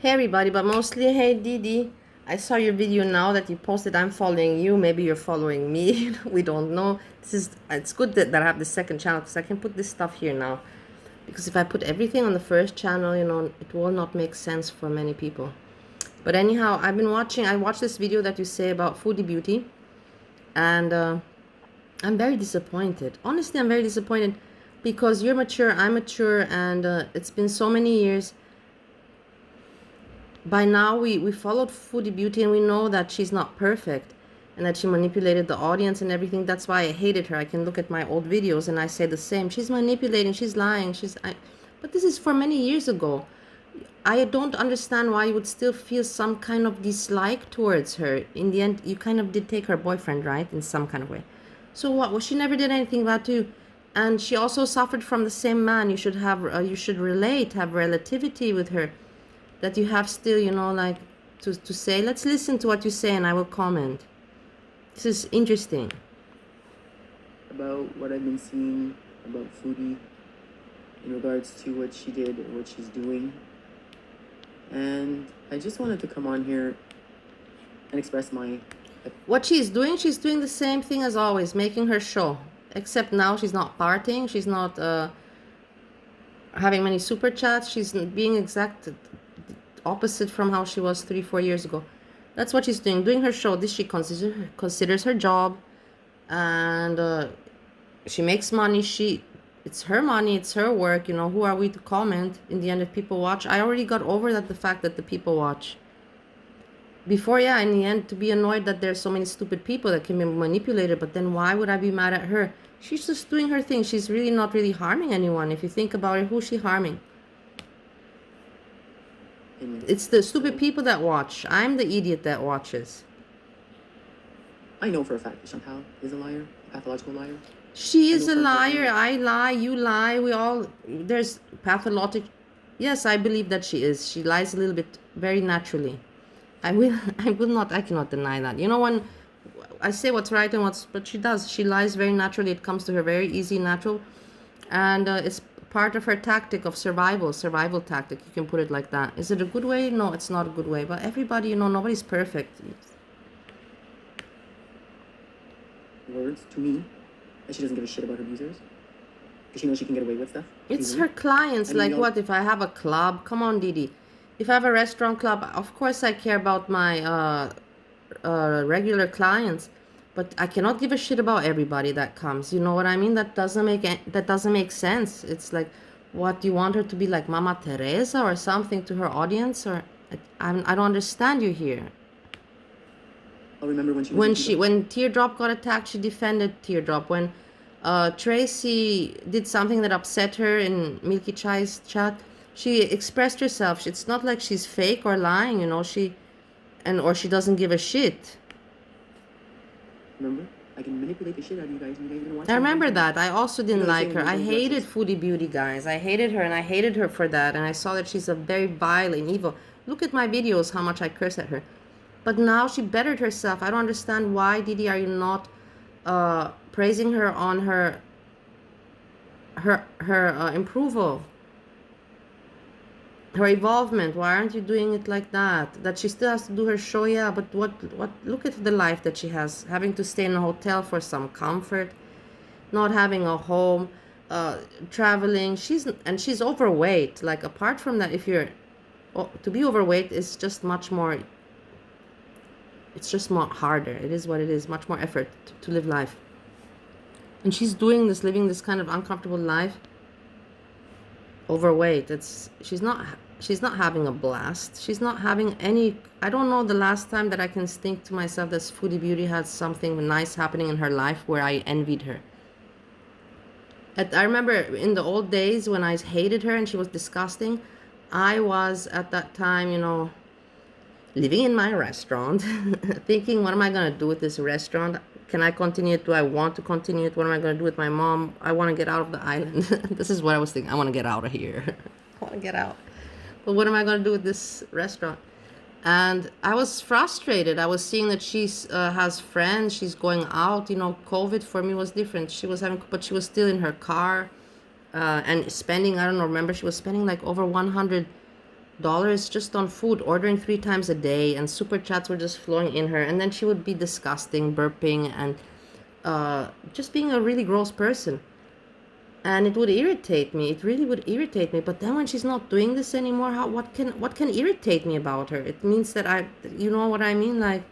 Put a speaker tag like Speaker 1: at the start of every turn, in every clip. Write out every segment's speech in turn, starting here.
Speaker 1: Hey everybody, but mostly hey Didi. I saw your video now that you posted. I'm following you. Maybe you're following me. We don't know. It's good that I have the second channel because I can put this stuff here now. Because if I put everything on the first channel, it will not make sense for many people. But anyhow, I watched this video that you say about Foodie Beauty, and I'm very disappointed. Honestly, I'm very disappointed because you're mature, I'm mature, and it's been so many years. By now we followed Foodie Beauty and we know that she's not perfect and that she manipulated the audience and everything. That's why I hated her. I can look at my old videos and I say the same. She's manipulating, she's lying, but this is for many years ago. I don't understand why you would still feel some kind of dislike towards her. In the end, you kind of did take her boyfriend, right? In some kind of way. So what? Well, she never did anything bad to you. And she also suffered from the same man. You should relate, have relativity with her, that you have still, like to say, let's listen to what you say and I will comment. This is interesting.
Speaker 2: About what I've been seeing about Foodie in regards to what she did or what she's doing. And I just wanted to come on here and express my...
Speaker 1: What she's doing the same thing as always, making her show. Except now she's not partying, she's not having many super chats, she's being exact opposite from how she was 3-4 years ago. That's what she's doing her show. This she considers her job, and she makes money. It's her money, it's her work. Who are we to comment? In the end, if people watch, I already got over the fact that the people watch. Before, yeah, in the end, to be annoyed that there's so many stupid people that can be manipulated, but then why would I be mad at her? She's just doing her thing. She's really not really harming anyone. If you think about it, who's she harming? It's the stupid people that watch. I'm the idiot that watches.
Speaker 2: I know for a fact that Chantal is a liar, a pathological liar.
Speaker 1: She is a liar. I lie. You lie. There's pathologic. Yes, I believe that she is. She lies a little bit very naturally. I cannot deny that. When I say what's right and but she does. She lies very naturally. It comes to her very easy, natural. And it's part of her tactic of survival tactic. You can put it like that. Is it a good way? No, it's not a good way. But everybody, nobody's perfect.
Speaker 2: Words to me that she doesn't give a shit about her users because she knows she can get away with stuff.
Speaker 1: It's her clients. Like what? If I have a club, come on, Didi. If I have a restaurant club, of course I care about my regular clients. But I cannot give a shit about everybody that comes. You know what I mean? That doesn't make sense. It's like, what, do you want her to be like Mama Teresa or something to her audience? Or I don't understand you here.
Speaker 2: I'll remember when
Speaker 1: Teardrop got attacked, she defended Teardrop. When Tracy did something that upset her in Milky Chai's chat, she expressed herself. It's not like she's fake or lying, or she doesn't give a shit.
Speaker 2: Remember? I can manipulate the shit out of you guys.
Speaker 1: I remember that. I also didn't like her. I hated Foodie Beauty, guys. I hated her, and I hated her for that. And I saw that she's a very vile and evil. Look at my videos, how much I curse at her. But now she bettered herself. I don't understand why, Didi, are you not praising her on her improval, her evolvement? Why aren't you doing it like that? That she still has to do her show, yeah, but what look at the life that she has, having to stay in a hotel for some comfort, not having a home, traveling. She's overweight. Like, apart from that, to be overweight is just much more, it's just more harder. It is what it is, much more effort to live life. And she's living this kind of uncomfortable life, overweight. She's not having a blast. She's not having any. I don't know the last time that I can think to myself that Foodie Beauty had something nice happening in her life where I envied her. I remember in the old days when I hated her and she was disgusting, I was at that time, living in my restaurant, thinking, what am I going to do with this restaurant? Can I continue it? Do I want to continue it? What am I going to do with my mom? I want to get out of the island. This is what I was thinking. I want to get out of here. I want to get out. But what am I going to do with this restaurant? And I was frustrated. I was seeing that she has friends. She's going out. COVID for me was different. But she was still in her car and spending, I don't know, remember she was spending like over $100 dollars just on food, ordering 3 times a day, and super chats were just flowing in her. And then she would be disgusting, burping, and just being a really gross person. And it would irritate me. It really would irritate me. But then when she's not doing this anymore, what can irritate me about her? It means that you know what I mean? Like,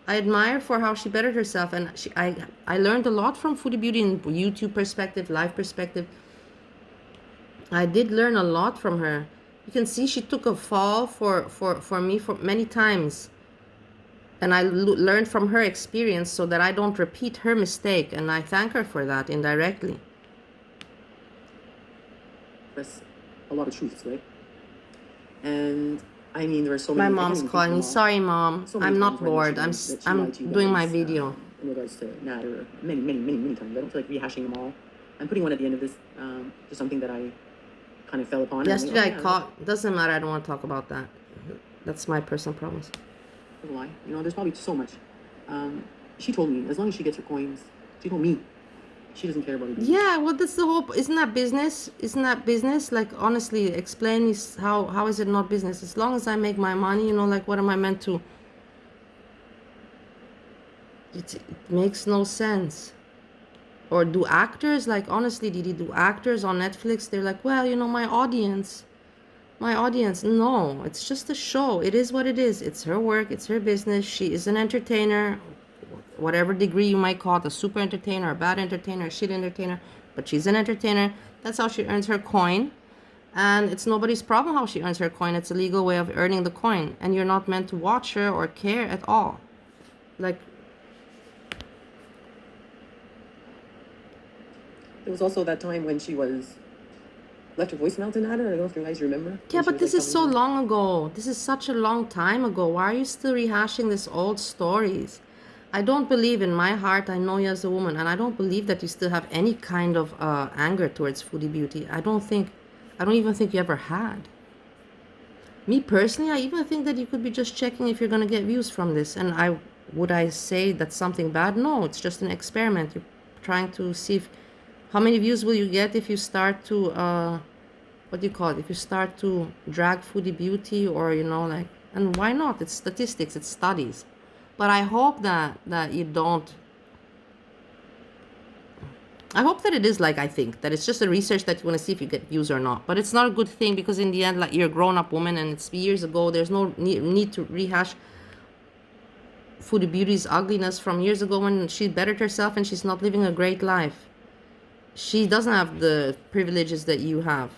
Speaker 1: I admire for how she bettered herself, and I learned a lot from Foodie Beauty in YouTube perspective, life perspective. I did learn a lot from her. You can see she took a fall for me for many times, and I learned from her experience so that I don't repeat her mistake, and I thank her for that indirectly.
Speaker 2: That's a lot of truths, right? And I mean, there are so
Speaker 1: My
Speaker 2: many.
Speaker 1: mom's calling me. Sorry, Mom.
Speaker 2: So many
Speaker 1: I'm
Speaker 2: times
Speaker 1: not
Speaker 2: where I
Speaker 1: bored.
Speaker 2: mentioned that she
Speaker 1: I'm
Speaker 2: lied to you
Speaker 1: doing my
Speaker 2: guys,
Speaker 1: video.
Speaker 2: in regards to Nat, or many, many, many, many times. I don't feel like rehashing them all. I'm putting one at the end of this, just something that I kind of fell upon.
Speaker 1: Yesterday
Speaker 2: I
Speaker 1: I caught. Doesn't matter. I don't want to talk about that. That's my personal problems.
Speaker 2: That's a lie. You know, there's probably so much. She told me, as long as she gets her coins, she told me she doesn't care about it.
Speaker 1: Yeah, well, that's the whole. Isn't that business? Isn't that business? Like, honestly, explain me how is it not business? As long as I make my money, you know, like, what am I meant to? It makes no sense. Or do actors, like, honestly, did he do actors on Netflix? They're like, well, you know, my audience. No, it's just a show. It is what it is. It's her work. It's her business. She is an entertainer, whatever degree you might call it, a super entertainer, a bad entertainer, a shit entertainer, but she's an entertainer. That's how she earns her coin. And it's nobody's problem how she earns her coin. It's a legal way of earning the coin. And you're not meant to watch her or care at all. Like,
Speaker 2: there was also that time when she was left a voicemail to Nat. I don't know if you guys remember.
Speaker 1: yeah, but this is so long ago. This is such a long time ago. Why are you still rehashing these old stories? I don't believe in my heart, I know you as a woman, and I don't believe that you still have any kind of anger towards Foodie Beauty. I don't even think you ever had. Me personally, I even think that you could be just checking if you're going to get views from this. And would I say that's something bad? No, it's just an experiment. You're trying to see how many views will you get if you start to, what do you call it? If you start to drag Foodie Beauty, or, you know, like, and why not? It's statistics, it's studies. But I hope that you don't. I hope that it is like I think, that it's just a research that you want to see if you get views or not. But it's not a good thing, because in the end, like, you're a grown-up woman and it's years ago. There's no need to rehash Foodie Beauty's ugliness from years ago when she bettered herself and she's not living a great life. She doesn't have the privileges that you have.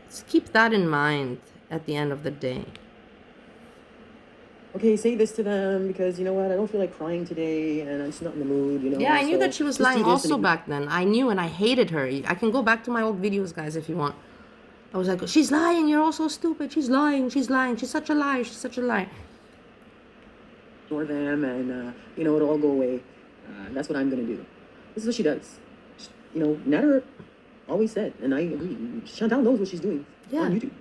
Speaker 1: Just keep that in mind at the end of the day.
Speaker 2: Okay, say this to them, because you know what, I don't feel like crying today and I'm just not in the mood, you know.
Speaker 1: Yeah, I knew that she was
Speaker 2: just
Speaker 1: lying also back then. I knew, and I hated her. I can go back to my old videos, guys, if you want. I was like, she's lying, you're all so stupid. She's lying, she's such a lie, she's such a lie.
Speaker 2: Ignore them, and you know, it'll all go away. That's what I'm gonna do. This is what she does. You know, Natter always said, and I agree, Chantal knows what she's doing on YouTube.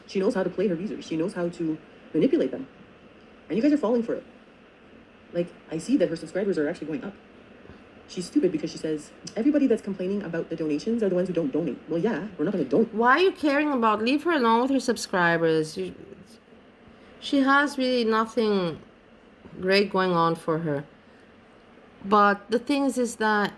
Speaker 2: She knows how to play her users. She knows how to manipulate them. And you guys are falling for it. Like, I see that her subscribers are actually going up. She's stupid because she says, everybody that's complaining about the donations are the ones who don't donate. Well, yeah, we're not going to donate.
Speaker 1: Why are you caring about? Leave her alone with her subscribers. She has really nothing great going on for her. But the thing is that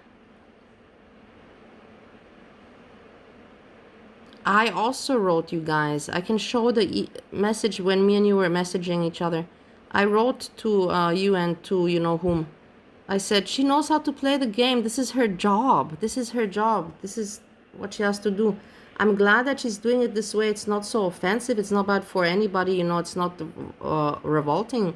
Speaker 1: I also wrote, you guys. I can show the message when me and you were messaging each other. I wrote to you and to you know whom. I said, she knows how to play the game. This is her job. This is her job. This is what she has to do. I'm glad that she's doing it this way. It's not so offensive. It's not bad for anybody. You know, it's not revolting.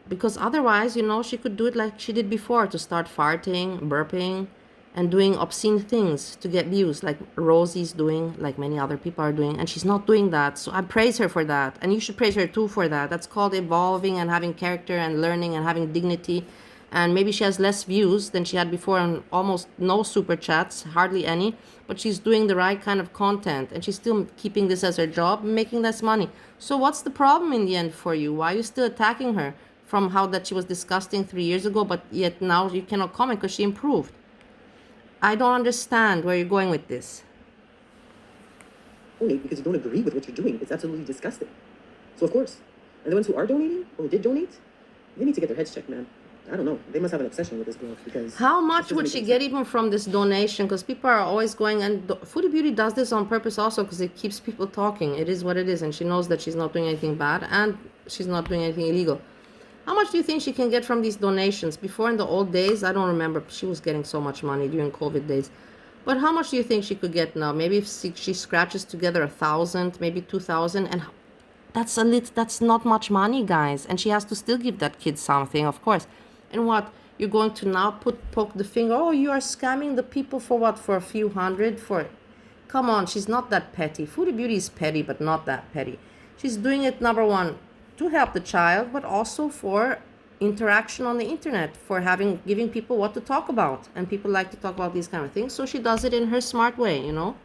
Speaker 1: Because otherwise, you know, she could do it like she did before, to start farting, burping, and doing obscene things to get views, like Rosie's doing, like many other people are doing. And she's not doing that. So I praise her for that. And you should praise her too for that. That's called evolving and having character and learning and having dignity. And maybe she has less views than she had before, and almost no super chats, hardly any. But she's doing the right kind of content, and she's still keeping this as her job and making less money. So what's the problem in the end for you? Why are you still attacking her from how that she was disgusting 3 years ago, but yet now you cannot comment because she improved? I don't understand where you're going with this.
Speaker 2: donate because you don't agree with what you're doing. It's absolutely disgusting. So of course, and the ones who are donating or who did donate, they need to get their heads checked, man. I don't know. They must have an obsession with this girl because
Speaker 1: How much would she get even from this donation? Because people are always going, and Foodie Beauty does this on purpose also because it keeps people talking. It is what it is, and she knows that she's not doing anything bad and she's not doing anything illegal. How much do you think she can get from these donations? Before, in the old days, I don't remember, she was getting so much money during COVID days. But how much do you think she could get now? Maybe if she scratches together 1,000, maybe 2,000, and that's not much money, guys. And she has to still give that kid something, of course. And what? You're going to now poke the finger, oh, you are scamming the people for what? For a few hundred? Come on, she's not that petty. Foodie Beauty is petty, but not that petty. She's doing it, number one, to help the child, but also for interaction on the internet, for giving people what to talk about. And people like to talk about these kind of things, so she does it in her smart way, you know?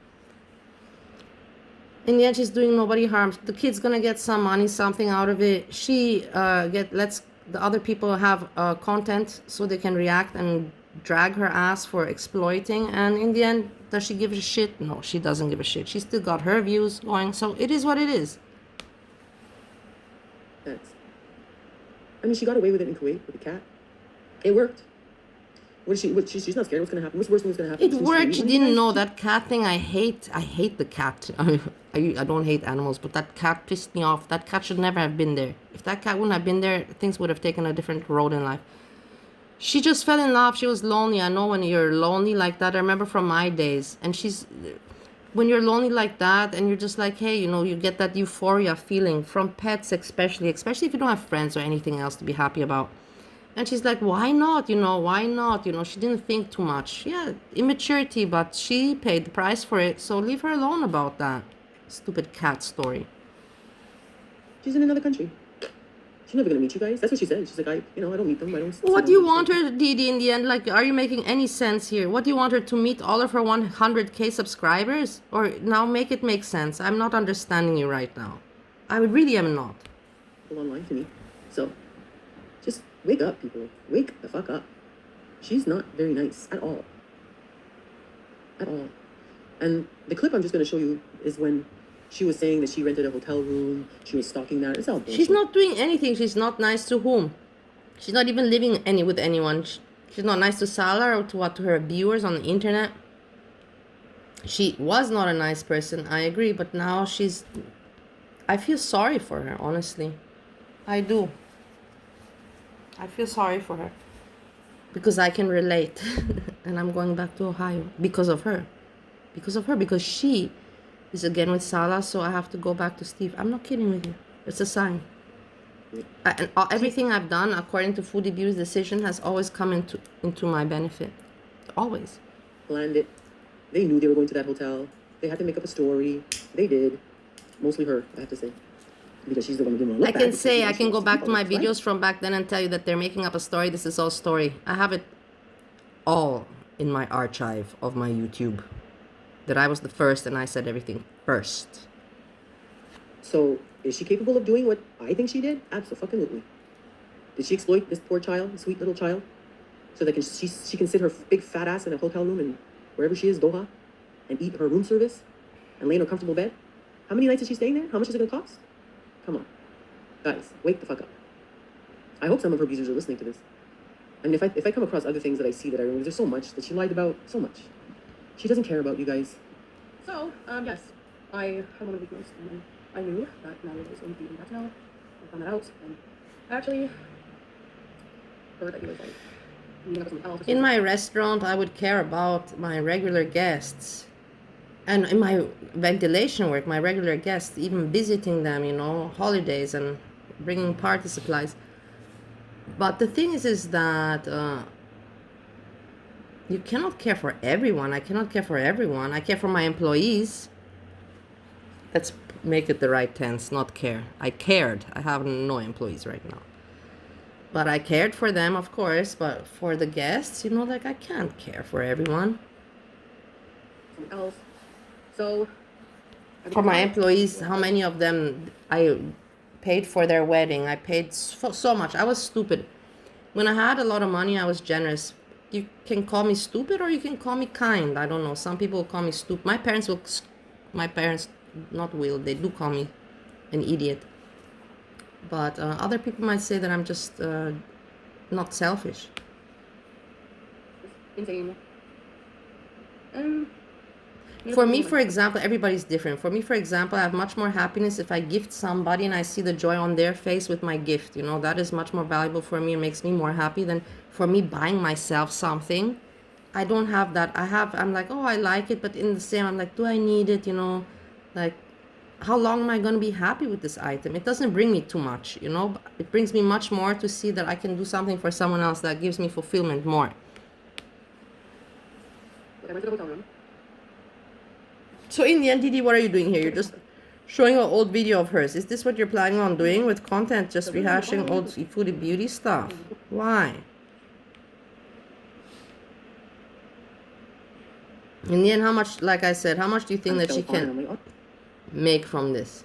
Speaker 1: In the end, she's doing nobody harm. The kid's gonna get some money, something out of it. She lets the other people have content so they can react and drag her ass for exploiting. And in the end, does she give a shit? No, she doesn't give a shit. She still got her views going, so it is what it is.
Speaker 2: I mean, she got away with it in Kuwait with the cat. It worked. She's not scared. What's gonna happen? What's the worst thing that's gonna happen?
Speaker 1: It worked. She didn't know that cat thing. I hate the cat. I don't hate animals, but that cat pissed me off. That cat should never have been there. If that cat wouldn't have been there, things would have taken a different road in life. She just fell in love. She was lonely. I know when you're lonely like that. I remember from my days. And when you're lonely like that and you're just like, hey, you know, you get that euphoria feeling from pets, especially if you don't have friends or anything else to be happy about. And she's like, why not? You know, why not? You know, she didn't think too much. Yeah, immaturity, but she paid the price for it. So leave her alone about that stupid cat story.
Speaker 2: She's in another country. She's never gonna meet you guys. That's what she said. She's like, I don't meet them. I don't.
Speaker 1: What do you want her, Didi, in the end? Like, are you making any sense here? What do you want her to meet all of her 100K subscribers? Or now make it make sense? I'm not understanding you right now. I really am not.
Speaker 2: Online to me. So, just wake up, people. Wake the fuck up. She's not very nice at all. At all. And the clip I'm just gonna show you is when she was saying that she rented a hotel room. She was stalking that. It's all bullshit.
Speaker 1: She's not doing anything. She's not nice to whom? She's not even living with anyone. She's not nice to Salah or to her viewers on the internet. She was not a nice person, I agree, but now I feel sorry for her, honestly. I do. I feel sorry for her. Because I can relate. And I'm going back to Ohio because of her. Because she is again with Salah, so I have to go back to Steve. I'm not kidding with you. It's a sign. And everything I've done, according to Foodie Beauty's decision, has always come into my benefit. Always.
Speaker 2: Planned it. They knew they were going to that hotel. They had to make up a story. They did. Mostly her, I have to say. Because she's the one who didn't look back.
Speaker 1: I can go back to my videos from back then and tell you that they're making up a story. This is all story. I have it all in my archive of my YouTube. That I was the first and I said everything first.
Speaker 2: So, is she capable of doing what I think she did? Absolutely. Did she exploit this poor child, sweet little child, so that she can sit her big fat ass in a hotel room and wherever she is, Doha, and eat her room service and lay in her comfortable bed? How many nights is she staying there? How much is it going to cost? Come on. Guys, wake the fuck up. I hope some of her abusers are listening to this. And if I come across other things that I see that I remember, there's so much that she lied about, so much. She doesn't care about you guys. So, yes, I had one of the weekends, and I knew that Natalie was going to be in Gatineau. I found that out, and I actually heard that he was like meeting up with someone else.
Speaker 1: In my restaurant, I would care about my regular guests. And in my ventilation work, my regular guests, even visiting them, you know, holidays and bringing party supplies. But the thing is that you cannot care for everyone. I cannot care for everyone. I care for my employees. Let's make it the right tense, not care. I cared. I have no employees right now. But I cared for them, of course. But for the guests, you know, like I can't care for everyone.
Speaker 2: Someone else. So,
Speaker 1: for my employees, how many of them I paid for their wedding? I paid so much. I was stupid. When I had a lot of money, I was generous. You can call me stupid or you can call me kind. I don't know. Some people will call me stupid. My parents they do call me an idiot. But other people might say that I'm just not selfish.
Speaker 2: Insane.
Speaker 1: For me, for example, everybody's different. For me, for example, I have much more happiness if I gift somebody and I see the joy on their face with my gift. You know, that is much more valuable for me and makes me more happy than for me buying myself something. I don't have that. I'm like, oh, I like it, but in the same, I'm like, do I need it? You know, like, how long am I going to be happy with this item? It doesn't bring me too much, you know. It brings me much more to see that I can do something for someone else that gives me fulfillment more. So in the end, Didi, what are you doing here? You're just showing an old video of hers. Is this what you're planning on doing with content? Just rehashing old foodie beauty stuff? Why? In the end, how much, like I said, how much do you think that she can make from this?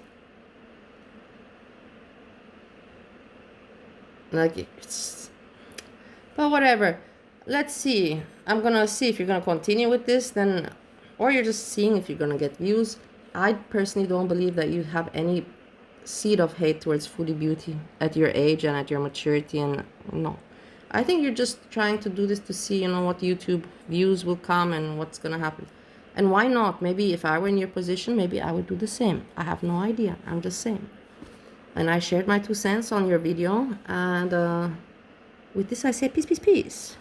Speaker 1: Like, it's... But whatever. Let's see. I'm gonna see if you're gonna continue with this, then, or you're just seeing if you're gonna get views. I personally don't believe that you have any seed of hate towards foodie beauty at your age and at your maturity, and no. I think you're just trying to do this to see, you know, what YouTube views will come and what's gonna happen. And why not? Maybe if I were in your position, maybe I would do the same. I have no idea. I'm just saying. And I shared my 2 cents on your video, and with this I say peace, peace, peace.